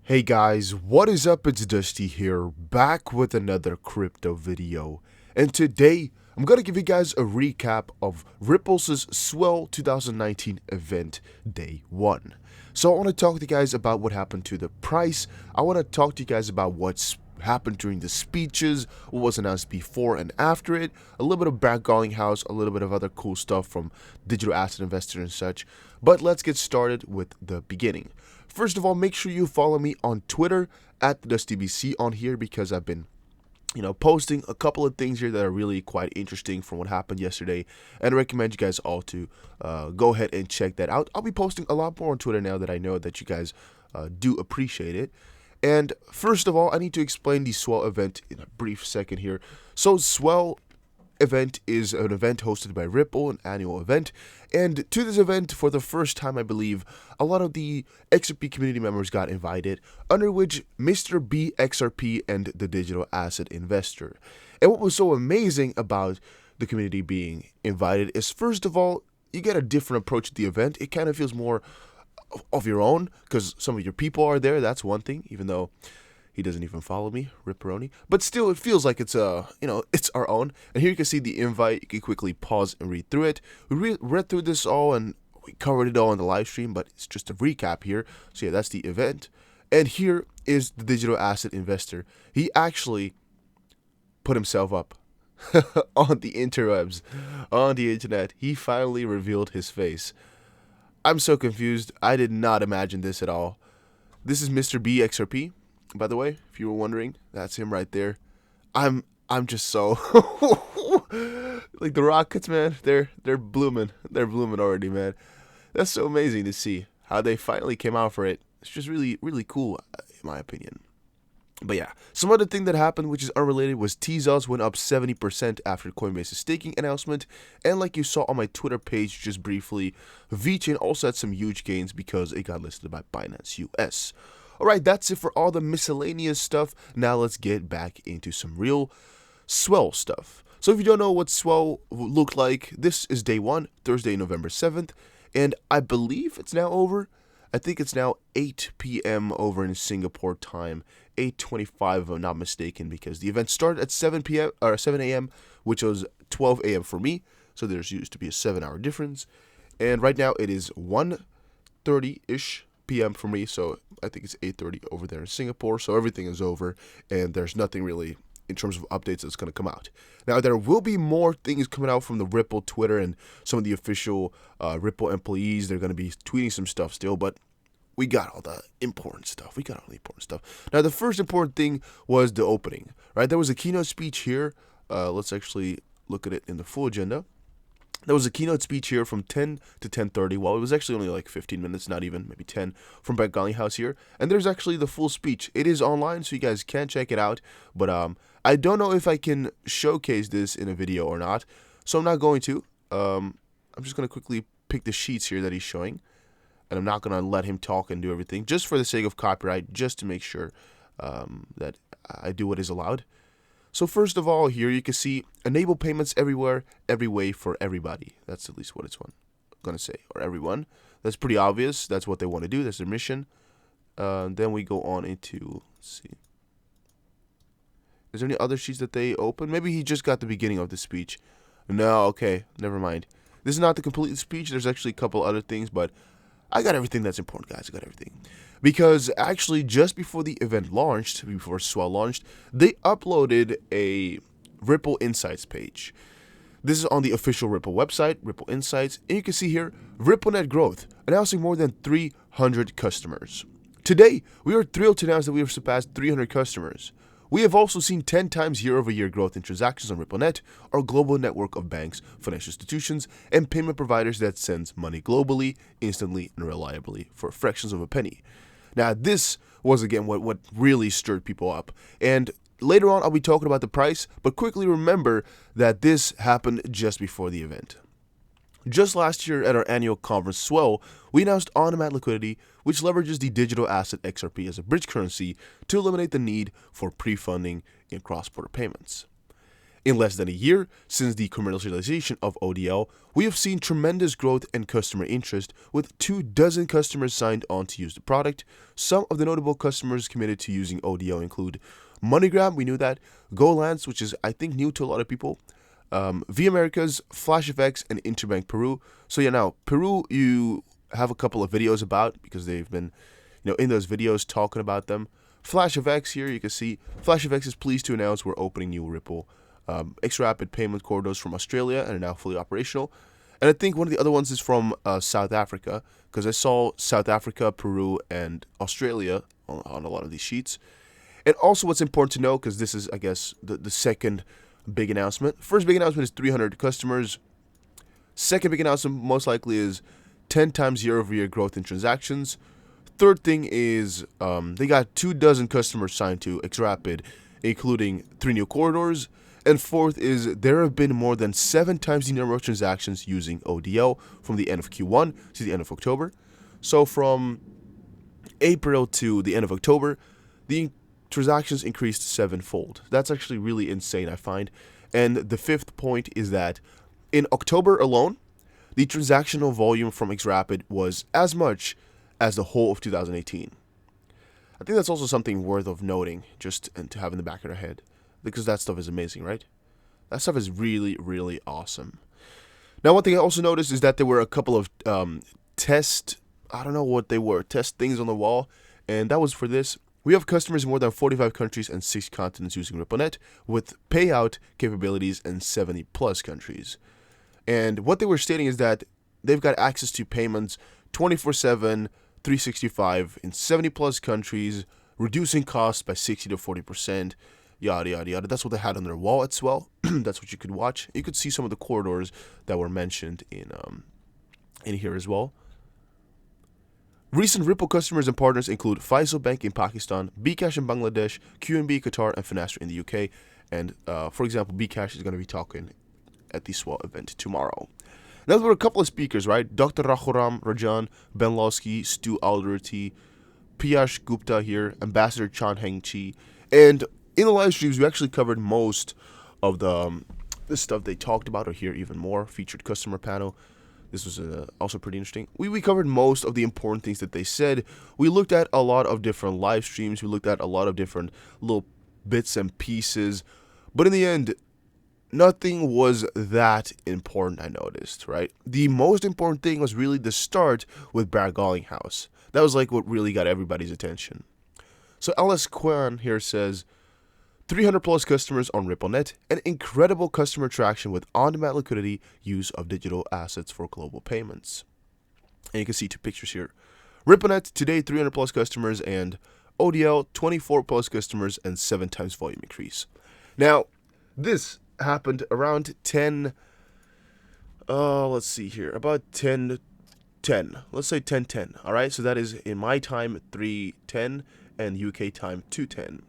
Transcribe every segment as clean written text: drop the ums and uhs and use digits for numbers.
Hey guys, what is up? It's Dusty here, back with another crypto video. And today, I'm going to give you guys a recap of Ripple's Swell 2019 event, day 1. So I want to talk to you guys about what happened to the price. I want to talk to you guys about what's happened during the speeches, what was announced before and after it, a little bit of backgalling house, a little bit of other cool stuff from digital asset investors and such. But let's get started with the beginning. First of all, make sure you follow me on Twitter at DustyBC on here because I've been posting a couple of things here that are really quite interesting from what happened yesterday, and I recommend you guys all to go ahead and check that out. I'll be posting a lot more on Twitter now that I know that you guys do appreciate it. And first of all, I need to explain the Swell event in a brief second here. So Swell event is an event hosted by Ripple, an annual event, and to this event, for the first time I believe, a lot of the XRP community members got invited, under which Mr. B, XRP, and the digital asset investor. And what was so amazing about the community being invited is, first of all, you get a different approach to the event. It kind of feels more of your own, because some of your people are there. That's one thing, even though he doesn't even follow me, Ripperoni. But still, it feels like it's it's our own. And here you can see the invite. You can quickly pause and read through it. We read through this all and we covered it all in the live stream, but it's just a recap here. So yeah, that's the event. And here is the digital asset investor. He actually put himself up on the interwebs, on the internet. He finally revealed his face. I'm so confused. I did not imagine this at all. This is Mr. B XRP. By the way, if you were wondering, that's him right there. I'm just so like the Rockets, man. They're blooming. They're blooming already, man. That's so amazing to see how they finally came out for it. It's just really, really cool, in my opinion. But yeah, some other thing that happened, which is unrelated, was T-Zells went up 70% after Coinbase's staking announcement. And like you saw on my Twitter page just briefly, VeChain also had some huge gains because it got listed by Binance US. Alright, that's it for all the miscellaneous stuff. Now let's get back into some real Swell stuff. So if you don't know what Swell looked like, this is day 1, Thursday, November 7th. And I believe it's now over. I think it's now 8 p.m. over in Singapore time. 8:25 if I'm not mistaken, because the event started at 7 p.m. or 7 a.m., which was 12 a.m. for me. So there's used to be a 7-hour difference. And right now it is 1:30-ish p.m. for me, so I think it's 8:30 over there in Singapore. So everything is over, and there's nothing really in terms of updates that's going to come out. Now, there will be more things coming out from the Ripple Twitter and some of the official Ripple employees. They're going to be tweeting some stuff still, but we got all the important stuff. Now, the first important thing was the opening, right? There was a keynote speech here. Let's actually look at it in the full agenda. There was a keynote speech here from 10 to 10:30. Well, it was actually only like 15 minutes, not even, maybe 10, from Brett House here. And there's actually the full speech. It is online, so you guys can check it out. But I don't know if I can showcase this in a video or not, so I'm not going to. I'm just going to quickly pick the sheets here that he's showing. And I'm not going to let him talk and do everything, just for the sake of copyright, just to make sure that I do what is allowed. So first of all, here you can see enable payments everywhere, every way for everybody. That's at least what it's going to say, or everyone. That's pretty obvious. That's what they want to do. That's their mission. Then we go on into, let's see. Is there any other sheets that they open? Maybe he just got the beginning of the speech. No, okay, never mind. This is not the complete speech. There's actually a couple other things, but I got everything that's important, guys. I got everything. Because actually, just before the event launched, before Swell launched, they uploaded a Ripple Insights page. This is on the official Ripple website, Ripple Insights, and you can see here, Ripple Net Growth, announcing more than 300 customers. Today, we are thrilled to announce that we have surpassed 300 customers. We have also seen 10 times year-over-year growth in transactions on RippleNet, our global network of banks, financial institutions, and payment providers that sends money globally, instantly, and reliably for fractions of a penny. Now, this was, again, what really stirred people up. And later on, I'll be talking about the price, but quickly remember that this happened just before the event. Just last year at our annual conference Swell, we announced on-demand liquidity, which leverages the digital asset XRP as a bridge currency to eliminate the need for pre-funding in cross-border payments. In less than a year since the commercialization of ODL, we have seen tremendous growth and customer interest, with 24 customers signed on to use the product. Some of the notable customers committed to using ODL include MoneyGram, we knew that, GoLance, which is I think new to a lot of people, V Americas, FlashFX, and Interbank Peru. So yeah, now Peru you have a couple of videos about because they've been, in those videos talking about them. FlashFX here, you can see FlashFX is pleased to announce we're opening new Ripple XRAPID payment corridors from Australia and are now fully operational. And I think one of the other ones is from South Africa, because I saw South Africa, Peru, and Australia on a lot of these sheets. And also what's important to know, because this is, I guess, the second big announcement. First big announcement is 300 customers. Second big announcement most likely is 10 times year-over-year growth in transactions. Third thing is they got 24 customers signed to XRAPID, including 3 new corridors. And fourth is there have been more than 7 times the number of transactions using ODL from the end of Q1 to the end of October. So from April to the end of October, the transactions increased 7-fold. That's actually really insane, I find. And the fifth point is that in October alone, the transactional volume from XRAPID was as much as the whole of 2018. I think that's also something worth of noting, just and to have in the back of our head, because that stuff is amazing, right? That stuff is really, really awesome. Now, one thing I also noticed is that there were a couple of test things on the wall, and that was for this. We have customers in more than 45 countries and 6 continents using RippleNet, with payout capabilities in 70 plus countries. And what they were stating is that they've got access to payments 24/7, 365 in 70 plus countries, reducing costs by 60 to 40%, yada, yada, yada. That's what they had on their wall at Swell. That's what you could watch. You could see some of the corridors that were mentioned in here as well. Recent Ripple customers and partners include Faisal Bank in Pakistan, Bcash in Bangladesh, QNB Qatar, and Finastra in the UK. And for example, Bcash is going to be talking at the Swell event tomorrow. Now, there were a couple of speakers, right? Dr. Rakhuram Rajan, Ben Losky, Stu Alderty, Piyash Gupta here, Ambassador Chan Heng Chi. And in the live streams, we actually covered most of the stuff they talked about, or here even more. Featured customer panel. This was also pretty interesting. We covered most of the important things that they said. We looked at a lot of different live streams. We looked at a lot of different little bits and pieces. But in the end, nothing was that important, I noticed, right? The most important thing was really the start with Brad Garlinghouse. That was like what really got everybody's attention. So LS Kwan here says, 300 plus customers on RippleNet, and incredible customer traction with on-demand liquidity use of digital assets for global payments. And you can see 2 pictures here. RippleNet, today 300 plus customers, and ODL, 24 plus customers and 7 times volume increase. Now, this happened around 10, let's see here, about 10, let's say 10:10, all right? So that is in my time 3:10 and UK time 2:10.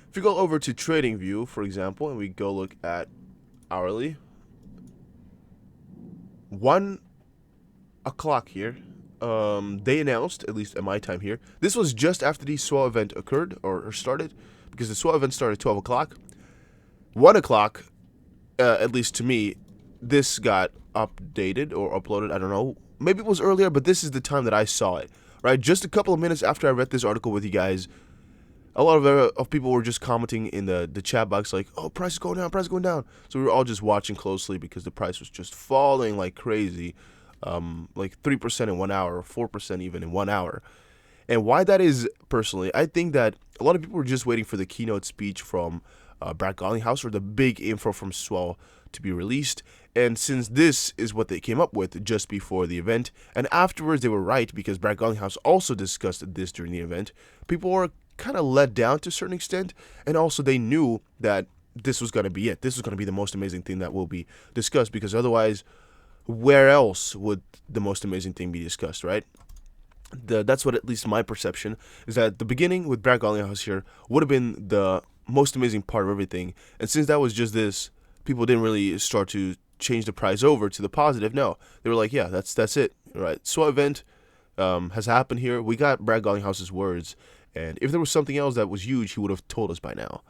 If you go over to TradingView, for example, and we go look at hourly, 1 o'clock here, they announced, at least at my time here, this was just after the Swell event occurred, or started, because the Swell event started at 12 o'clock. 1 o'clock, at least to me, this got updated or uploaded, I don't know. Maybe it was earlier, but this is the time that I saw it, right? Just a couple of minutes after I read this article with you guys, a lot of people were just commenting in the chat box like, oh, price is going down, price is going down. So we were all just watching closely because the price was just falling like crazy, like 3% in 1 hour, 4% even in 1 hour. And why that is, personally, I think that a lot of people were just waiting for the keynote speech from Brad Garlinghouse, or the big info from Swell, to be released. And since this is what they came up with just before the event, and afterwards they were right because Brad Garlinghouse also discussed this during the event, people were kind of let down to a certain extent, and also they knew that this was going to be it. This was going to be the most amazing thing that will be discussed, because otherwise, where else would the most amazing thing be discussed, right? That's what, at least my perception, is that the beginning with Brad Garlinghouse here would have been the most amazing part of everything. And since that was just this, people didn't really start to change the price over to the positive. No, they were like, yeah, that's it, right? Swell event has happened here. We got Brad Garlinghouse's words, and if there was something else that was huge, he would have told us by now.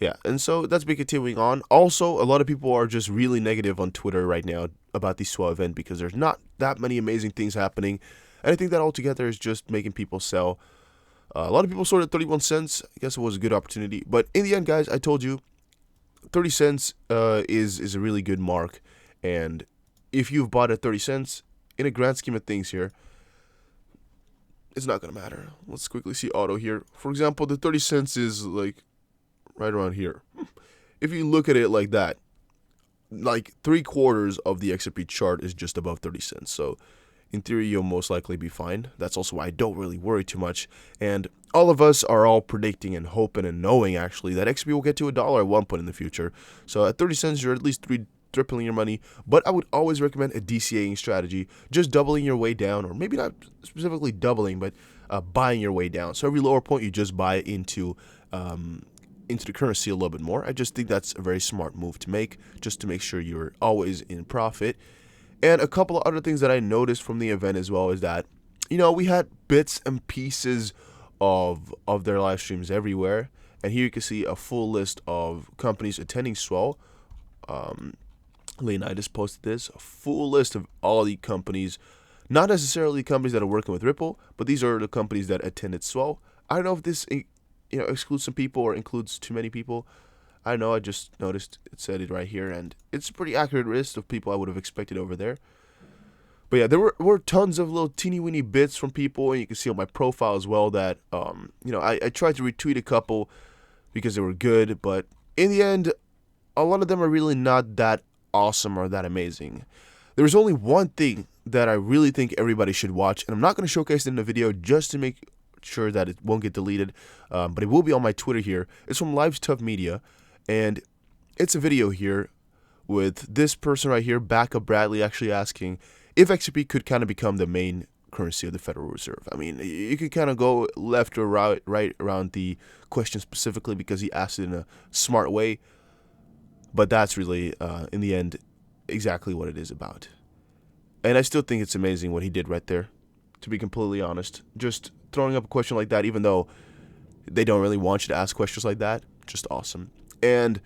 Yeah, and so that's been continuing on. Also, a lot of people are just really negative on Twitter right now about the Swell event because there's not that many amazing things happening. And I think that altogether is just making people sell. A lot of people sold at 31 cents. I guess it was a good opportunity. But in the end, guys, I told you, 30 cents is a really good mark. And if you've bought at 30 cents, in a grand scheme of things here, it's not going to matter. Let's quickly see auto here. For example, the 30 cents is like right around here. If you look at it like that, like 3/4 of the XRP chart is just above 30 cents. So in theory, you'll most likely be fine. That's also why I don't really worry too much. And all of us are all predicting and hoping and knowing actually that XRP will get to $1 at one point in the future. So at 30 cents, you're at least tripling your money. But I would always recommend a DCAing strategy, just doubling your way down, or maybe not specifically doubling, but buying your way down. So every lower point, you just buy into the currency a little bit more. I just think that's a very smart move to make, just to make sure you're always in profit. And a couple of other things that I noticed from the event as well is that, you know, we had bits and pieces of their live streams everywhere. And here you can see a full list of companies attending Swell. Leonidas posted this, a full list of all the companies, not necessarily companies that are working with Ripple, but these are the companies that attended Swell. I don't know if this excludes some people or includes too many people. I don't know, I just noticed it said it right here, and it's a pretty accurate list of people I would have expected over there. But yeah, there were tons of little teeny weeny bits from people, and you can see on my profile as well that I tried to retweet a couple because they were good, but in the end, a lot of them are really not that awesome or that amazing. There's only one thing that I really think everybody should watch, and I'm not going to showcase it in the video just to make sure that it won't get deleted, but it will be on my Twitter here. It's from Live's Tough Media, and it's a video here with this person right here, Backup Bradley, actually asking if XRP could kind of become the main currency of the Federal Reserve. I mean, you could kind of go left or right around the question specifically because he asked it in a smart way, but that's really, in the end, exactly what it is about. And I still think it's amazing what he did right there, to be completely honest. Just throwing up a question like that, even though they don't really want you to ask questions like that, just awesome. And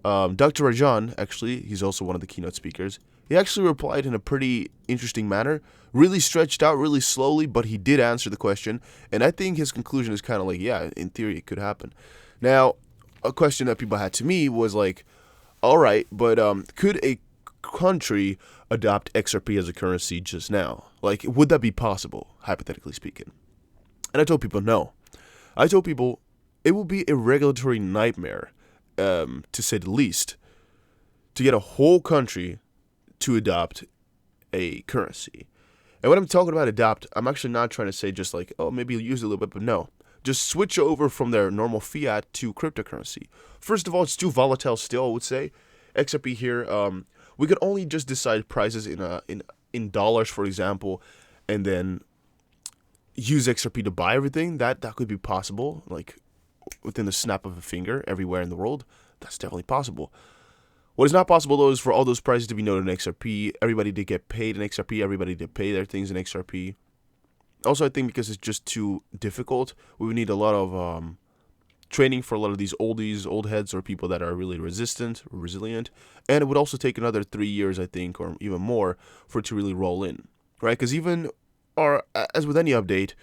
Dr. Rajan, actually, he's also one of the keynote speakers. He actually replied in a pretty interesting manner, really stretched out, really slowly, but he did answer the question. And I think his conclusion is kind of like, yeah, in theory, it could happen. Now, a question that people had to me was like, all right, but could a country adopt XRP as a currency just now? Like, would that be possible, hypothetically speaking? And I told people no. I told people it would be a regulatory nightmare, to say the least, to get a whole country to adopt a currency. And when I'm talking about adopt, I'm actually not trying to say just like, oh, maybe use it a little bit, but no. Just switch over from their normal fiat to cryptocurrency. First of all, it's too volatile still, I would say. XRP here, we could only just decide prices in dollars, for example, and then use XRP to buy everything. That could be possible, like within the snap of a finger everywhere in the world. That's definitely possible. What is not possible, though, is for all those prices to be noted in XRP, everybody to get paid in XRP, everybody to pay their things in XRP. Also, I think because it's just too difficult, we would need a lot of training for a lot of these old heads or people that are really resistant or resilient. And it would also take another 3 years, I think, or even more, for it to really roll in, right? Because even, or as with any update,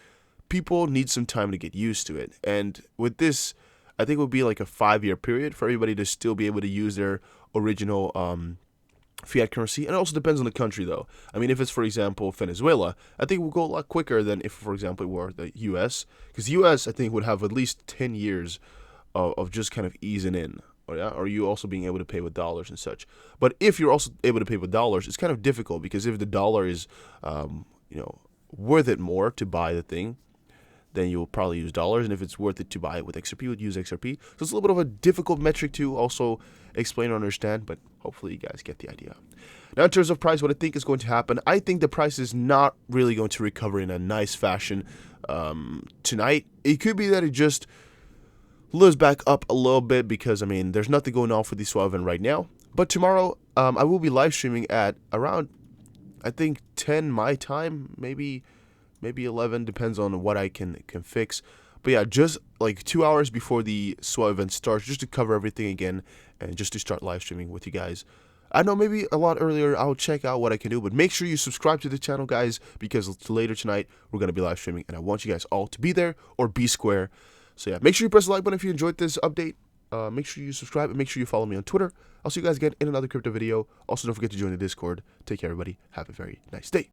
people need some time to get used to it. And with this, I think it would be like a 5-year period for everybody to still be able to use their original fiat currency. And it also depends on the country, though. I mean, if it's, for example, Venezuela, I think it will go a lot quicker than if, for example, it were the U.S. Because U.S., I think, would have at least 10 years of just kind of easing in. Or you also being able to pay with dollars and such. But if you're also able to pay with dollars, it's kind of difficult because if the dollar is, worth it more to buy the thing, then you'll probably use dollars. And if it's worth it to buy it with XRP, you would use XRP. So it's a little bit of a difficult metric to also explain or understand, but hopefully you guys get the idea. Now, in terms of price, what I think is going to happen, I think the price is not really going to recover in a nice fashion tonight. It could be that it just lifts back up a little bit because, I mean, there's nothing going on for the Swell event right now. But tomorrow, I will be live streaming at around, I think, 10 my time, maybe 11, depends on what I can fix. But yeah, just like 2 hours before the Swell event starts, just to cover everything again and just to start live streaming with you guys. I know maybe a lot earlier I'll check out what I can do, but make sure you subscribe to the channel, guys, because later tonight we're going to be live streaming and I want you guys all to be there or be square. So yeah, make sure you press the like button if you enjoyed this update. Make sure you subscribe and make sure you follow me on Twitter. I'll see you guys again in another crypto video. Also, don't forget to join the Discord. Take care, everybody. Have a very nice day.